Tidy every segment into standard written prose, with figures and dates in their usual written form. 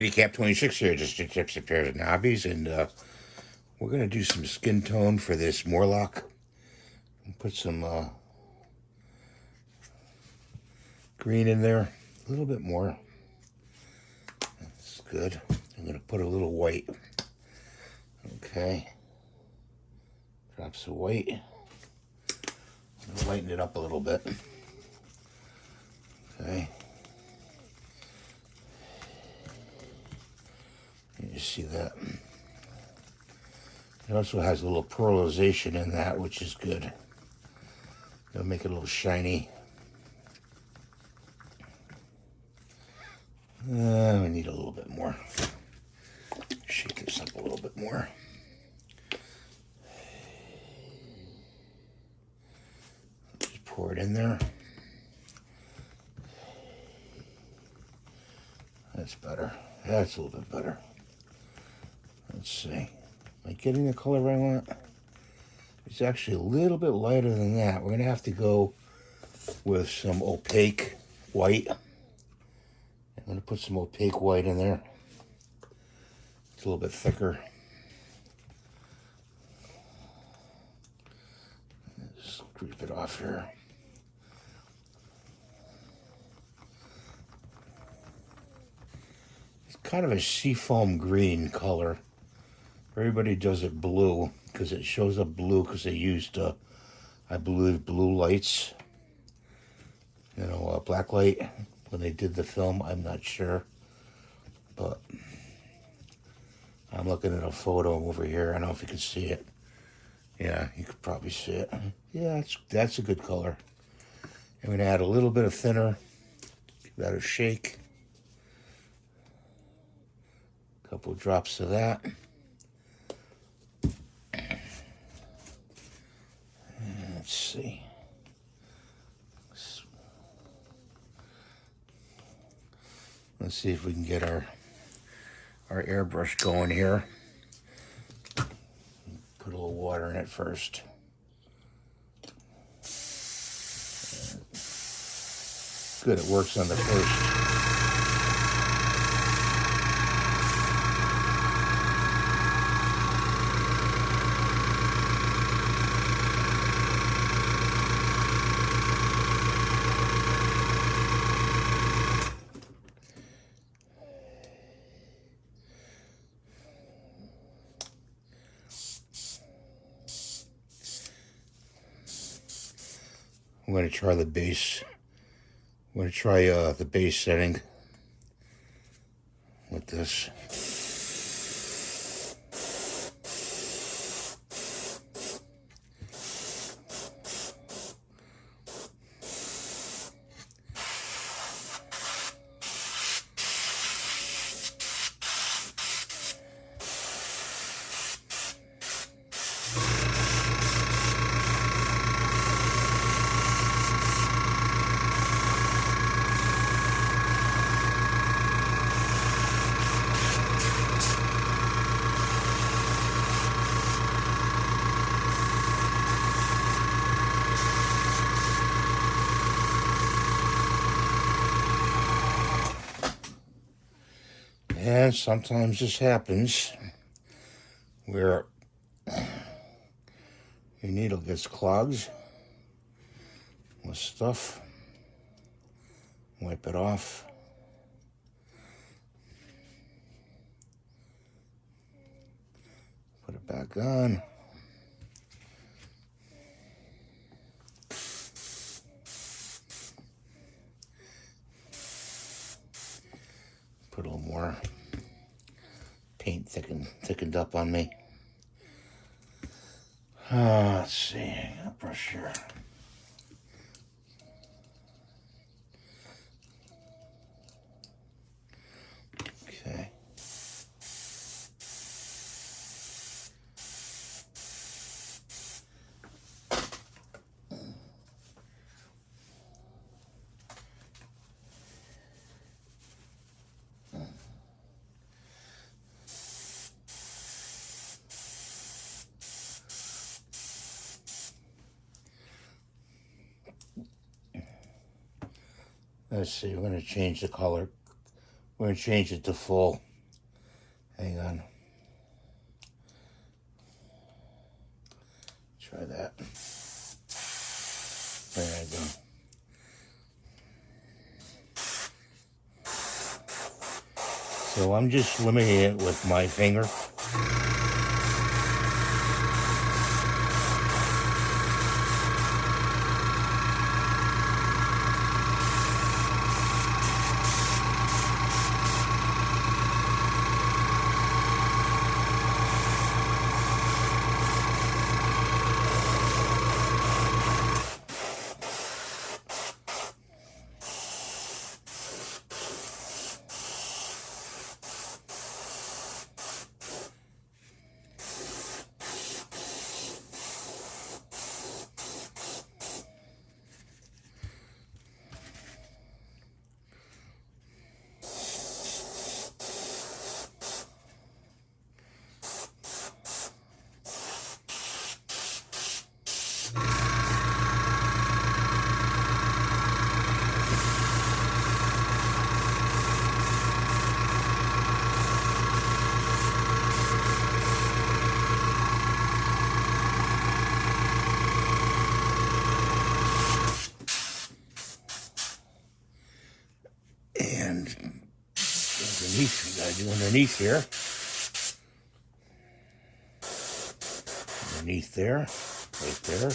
Cap 26 here, just your tips and pairs and hobbies, and we're going to do some skin tone for this Morlock. Put some green in there, a little bit more. That's good. I'm going to put a little white. Okay. Drops of white. I'm going to lighten it up a little bit. Okay. You see that? It also has a little pearlization in that, which is good. It'll make it a little shiny. We need a little bit more. Shake this up a little bit more. Just pour it in there. That's better. That's a little bit better. Let's see. Am I getting the color I want? It's actually a little bit lighter than that. We're going to have to go with some opaque white. I'm going to put some opaque white in there. It's a little bit thicker. Just scrape it off here. It's kind of a seafoam green color. Everybody does it blue because it shows up blue because they used, I believe, blue lights. You know, black light when they did the film. I'm not sure, but I'm looking at a photo over here. I don't know if you can see it. Yeah, you could probably see it. Yeah, that's a good color. I'm going to add a little bit of thinner. Give that a shake. A couple drops of that. Let's see. Let's see if we can get our airbrush going here. Put a little water in it first. Good, it works on the first. I'm going to try the base. I'm going to try the base setting with this. And sometimes this happens where your needle gets clogged with stuff. Wipe it off. Put it back on. Put a little more paint thickened up on me. Let's see, I got a brush here. Okay. Let's see, we're going to change the color. We're going to change it to full. Hang on. Try that. There I go. So I'm just limiting it with my finger. And underneath, we gotta do underneath here. Underneath there, right there.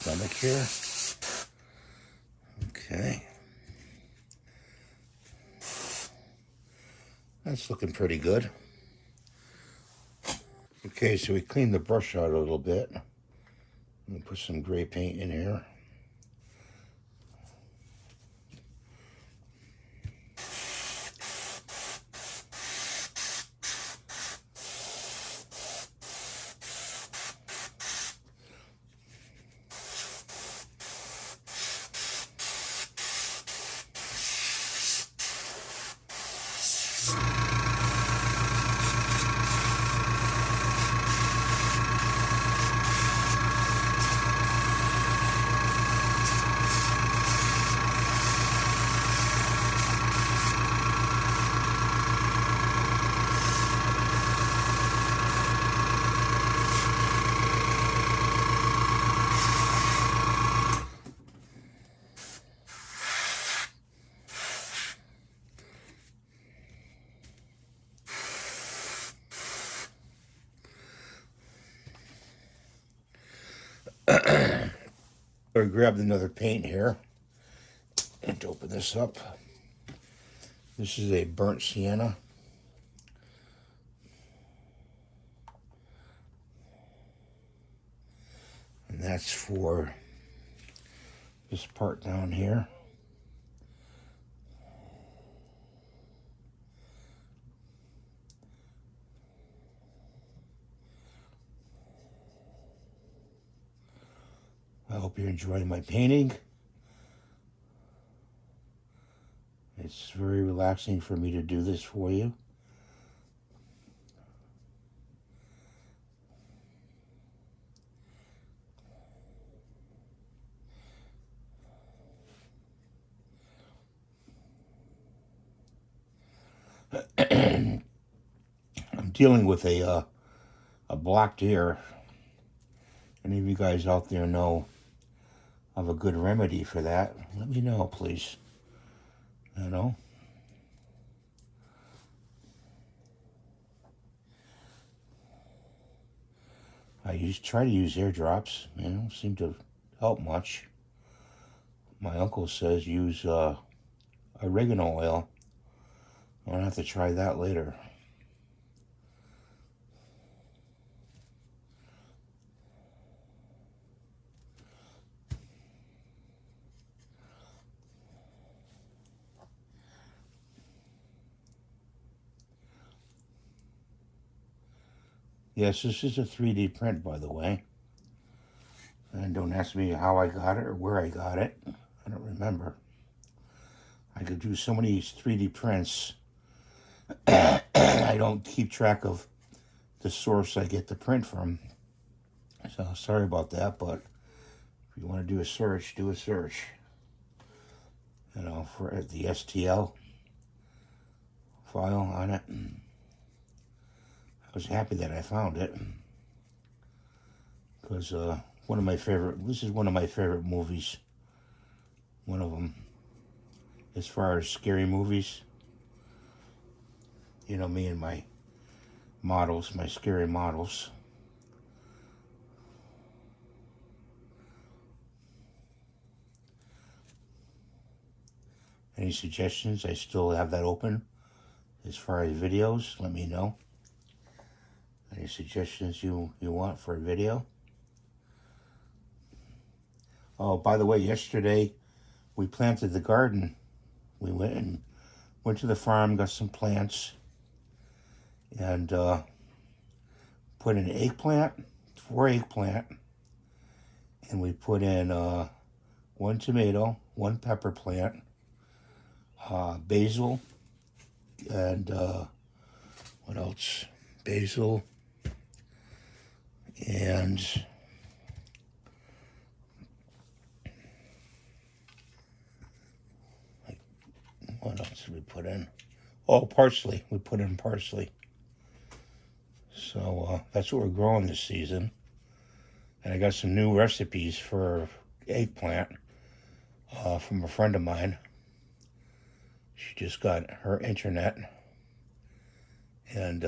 Stomach here. Okay. That's looking pretty good. Okay, so we cleaned the brush out a little bit. We'll put some gray paint in here. I grabbed another paint here and to open this up. This is a burnt sienna. And that's for this part down here. I hope you're enjoying my painting. It's very relaxing for me to do this for you. I'm dealing with a blocked ear. Any of you guys out there know of a good remedy for that? Let me know, please. You know? Try to use ear drops. You know, seem to help much. My uncle says use oregano oil. I'll have to try that later. Yes, this is a 3D print, by the way. And don't ask me how I got it or where I got it. I don't remember. I could do so many 3D prints. I don't keep track of the source I get the print from. So sorry about that, but if you want to do a search, do a search. you know, for the STL file on it. And I was happy that I found it because this is one of my favorite movies. One of them, as far as scary movies. You know, me and my models, my scary models. Any suggestions? I still have that open. As far as videos, let me know. Any suggestions you want for a video? Oh, by the way, yesterday we planted the garden. We went to the farm, got some plants, and put in eggplant, 4 eggplant, and we put in 1 tomato, 1 pepper plant, basil, and what else? Basil, and what else did we put in? Oh, parsley. We put in parsley. So that's what we're growing this season. And I got some new recipes for eggplant from a friend of mine. She just got her internet. And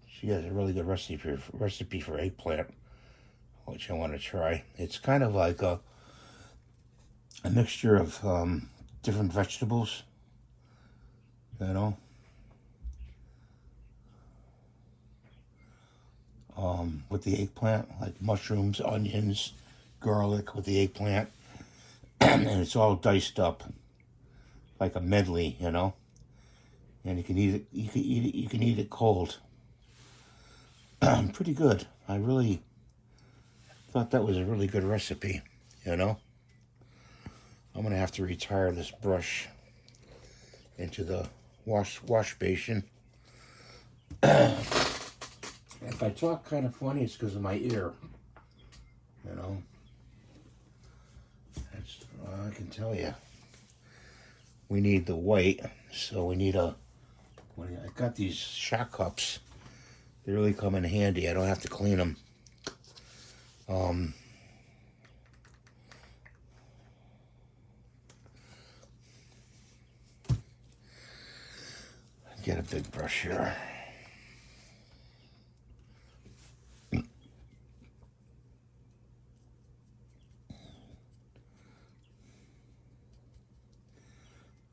she has a really good recipe for eggplant, which I want to try. It's kind of like a mixture of different vegetables, you know. With the eggplant, like mushrooms, onions, garlic with the eggplant, and it's all diced up like a medley, you know. And you can eat it. You can eat it cold. Pretty good. I really thought that was a really good recipe, you know. I'm gonna have to retire this brush into the wash basin. If I talk kind of funny, it's because of my ear, you know. That's I can tell you. We need the white, so we need I got these shot cups. They really come in handy. I don't have to clean them. Get a big brush here.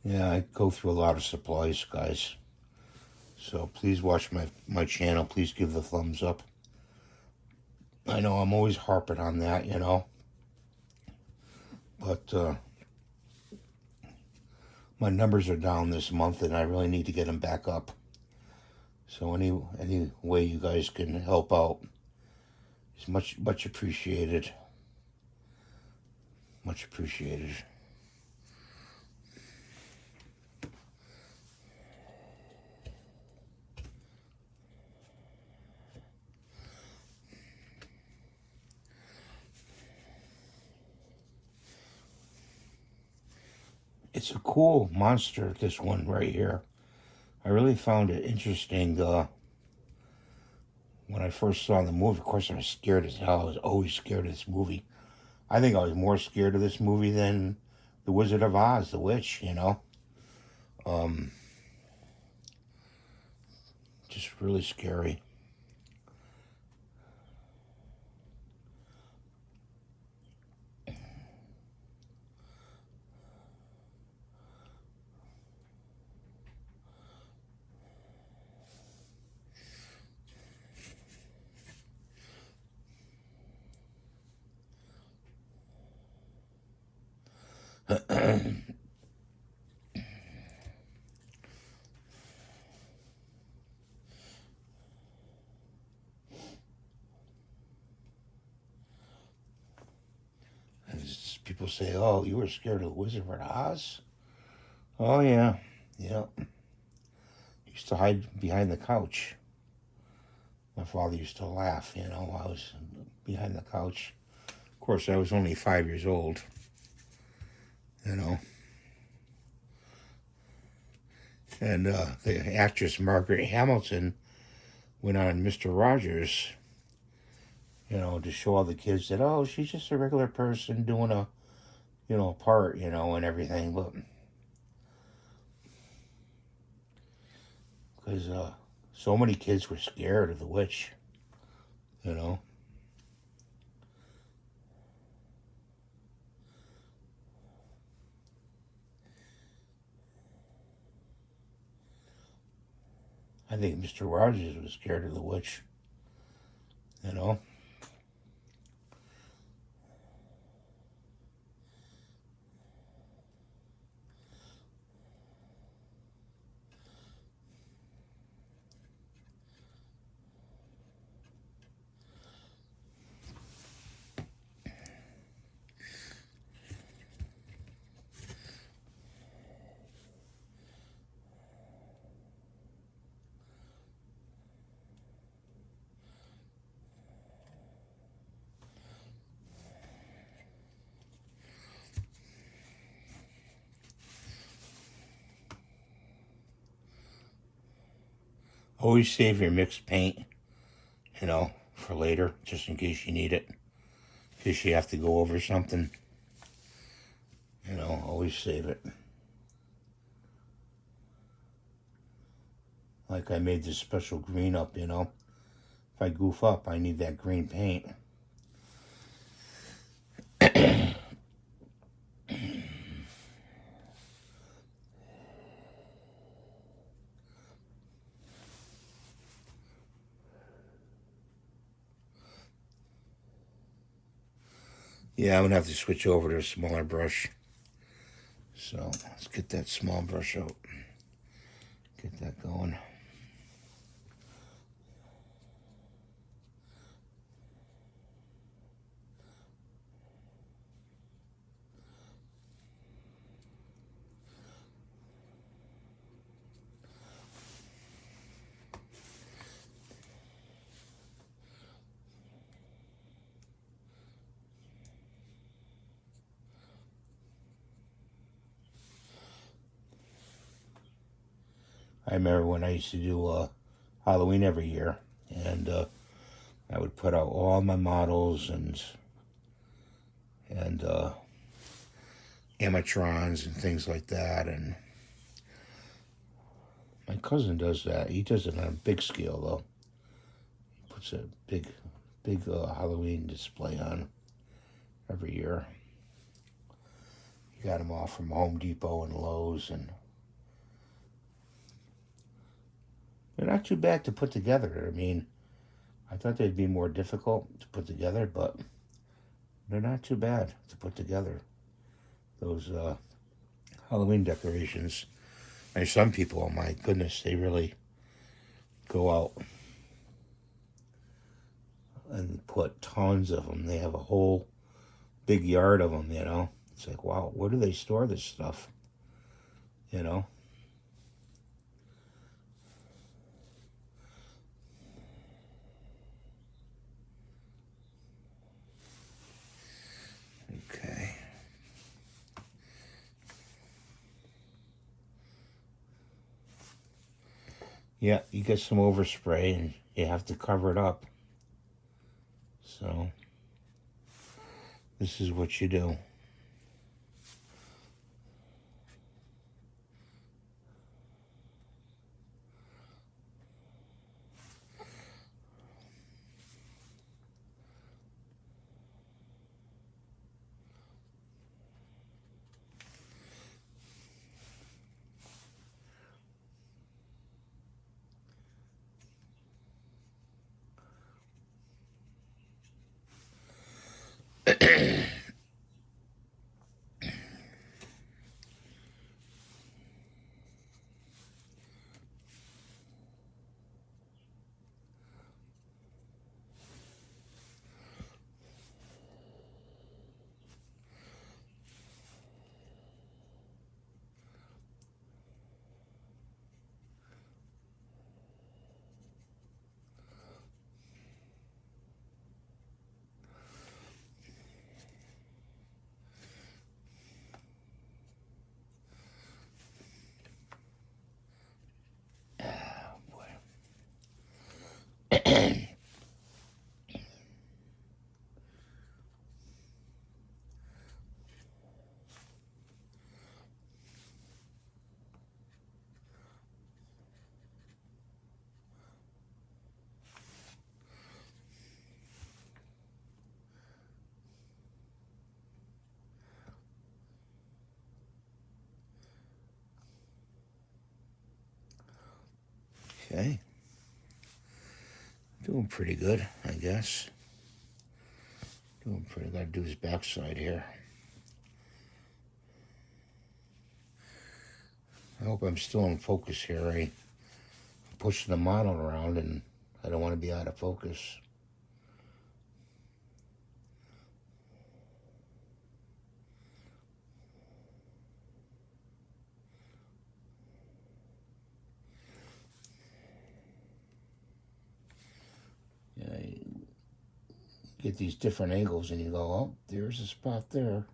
Yeah, I go through a lot of supplies, guys. So please watch my channel. Please give the thumbs up. I know I'm always harping on that, you know. But my numbers are down this month, and I really need to get them back up. So any way you guys can help out is much appreciated. Much appreciated. It's a cool monster, this one right here. I really found it interesting when I first saw the movie. Of course, I was scared as hell. I was always scared of this movie. I think I was more scared of this movie than The Wizard of Oz, The Witch, you know. Just really scary. People say, "Oh, you were scared of the Wizard of Oz?" Oh yeah, yeah. Used to hide behind the couch. My father used to laugh, you know, while I was behind the couch. Of course, I was only 5 years old. you know. And the actress Margaret Hamilton went on Mr. Rogers, you know, to show all the kids that, oh, she's just a regular person doing a, you know, part, you know, and everything. But because so many kids were scared of the witch, you know. I think Mr. Rogers was scared of the witch, you know. Always save your mixed paint, you know, for later, just in case you need it. In case you have to go over something, you know, always save it. Like I made this special green up, you know. If I goof up, I need that green paint. Yeah, I'm gonna have to switch over to a smaller brush. So let's get that small brush out. Get that going. I remember when I used to do Halloween every year, and I would put out all my models and animatrons and things like that. And my cousin does that. He does it on a big scale though. He puts a big Halloween display on every year. He got them all from Home Depot and Lowe's, and they're not too bad to put together. I mean, I thought they'd be more difficult to put together, but they're not too bad to put together. Those Halloween decorations. And some people, oh my goodness, they really go out and put tons of them. They have a whole big yard of them, you know. It's like, wow, where do they store this stuff? You know? Okay. Yeah, you get some overspray and you have to cover it up. So, this is what you do. Okay. Doing pretty good, I guess. Doing pretty good. Gotta do his backside here. I hope I'm still in focus here. I'm pushing the model around and I don't want to be out of focus. Yeah, you get these different angles and you go, oh, there's a spot there.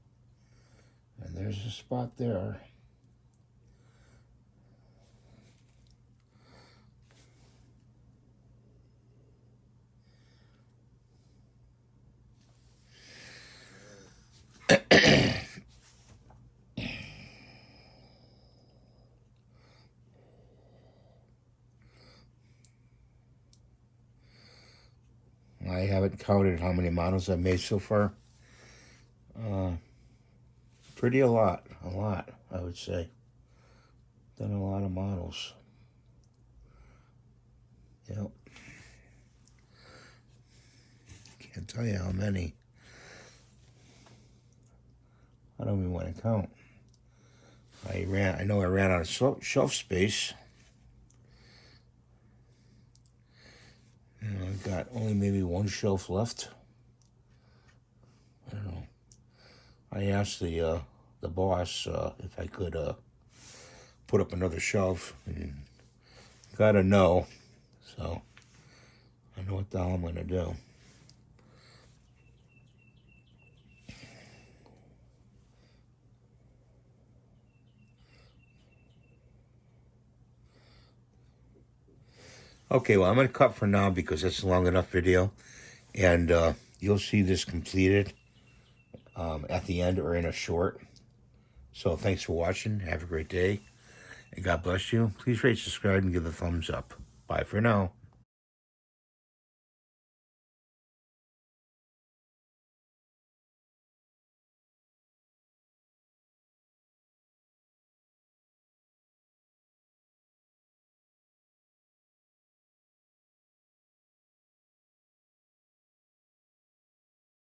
And there's a spot there. I haven't counted how many models I've made so far. Pretty a lot, I would say. Done a lot of models. Yep. Can't tell you how many. I don't even want to count. I know I ran out of shelf space. I've got only maybe one shelf left. I don't know. I asked the boss if I could put up another shelf, and got a no. So I know what the hell I'm gonna do. Okay, well, I'm going to cut for now because it's a long enough video. And you'll see this completed at the end or in a short. So thanks for watching. Have a great day. And God bless you. Please rate, subscribe, and give the thumbs up. Bye for now.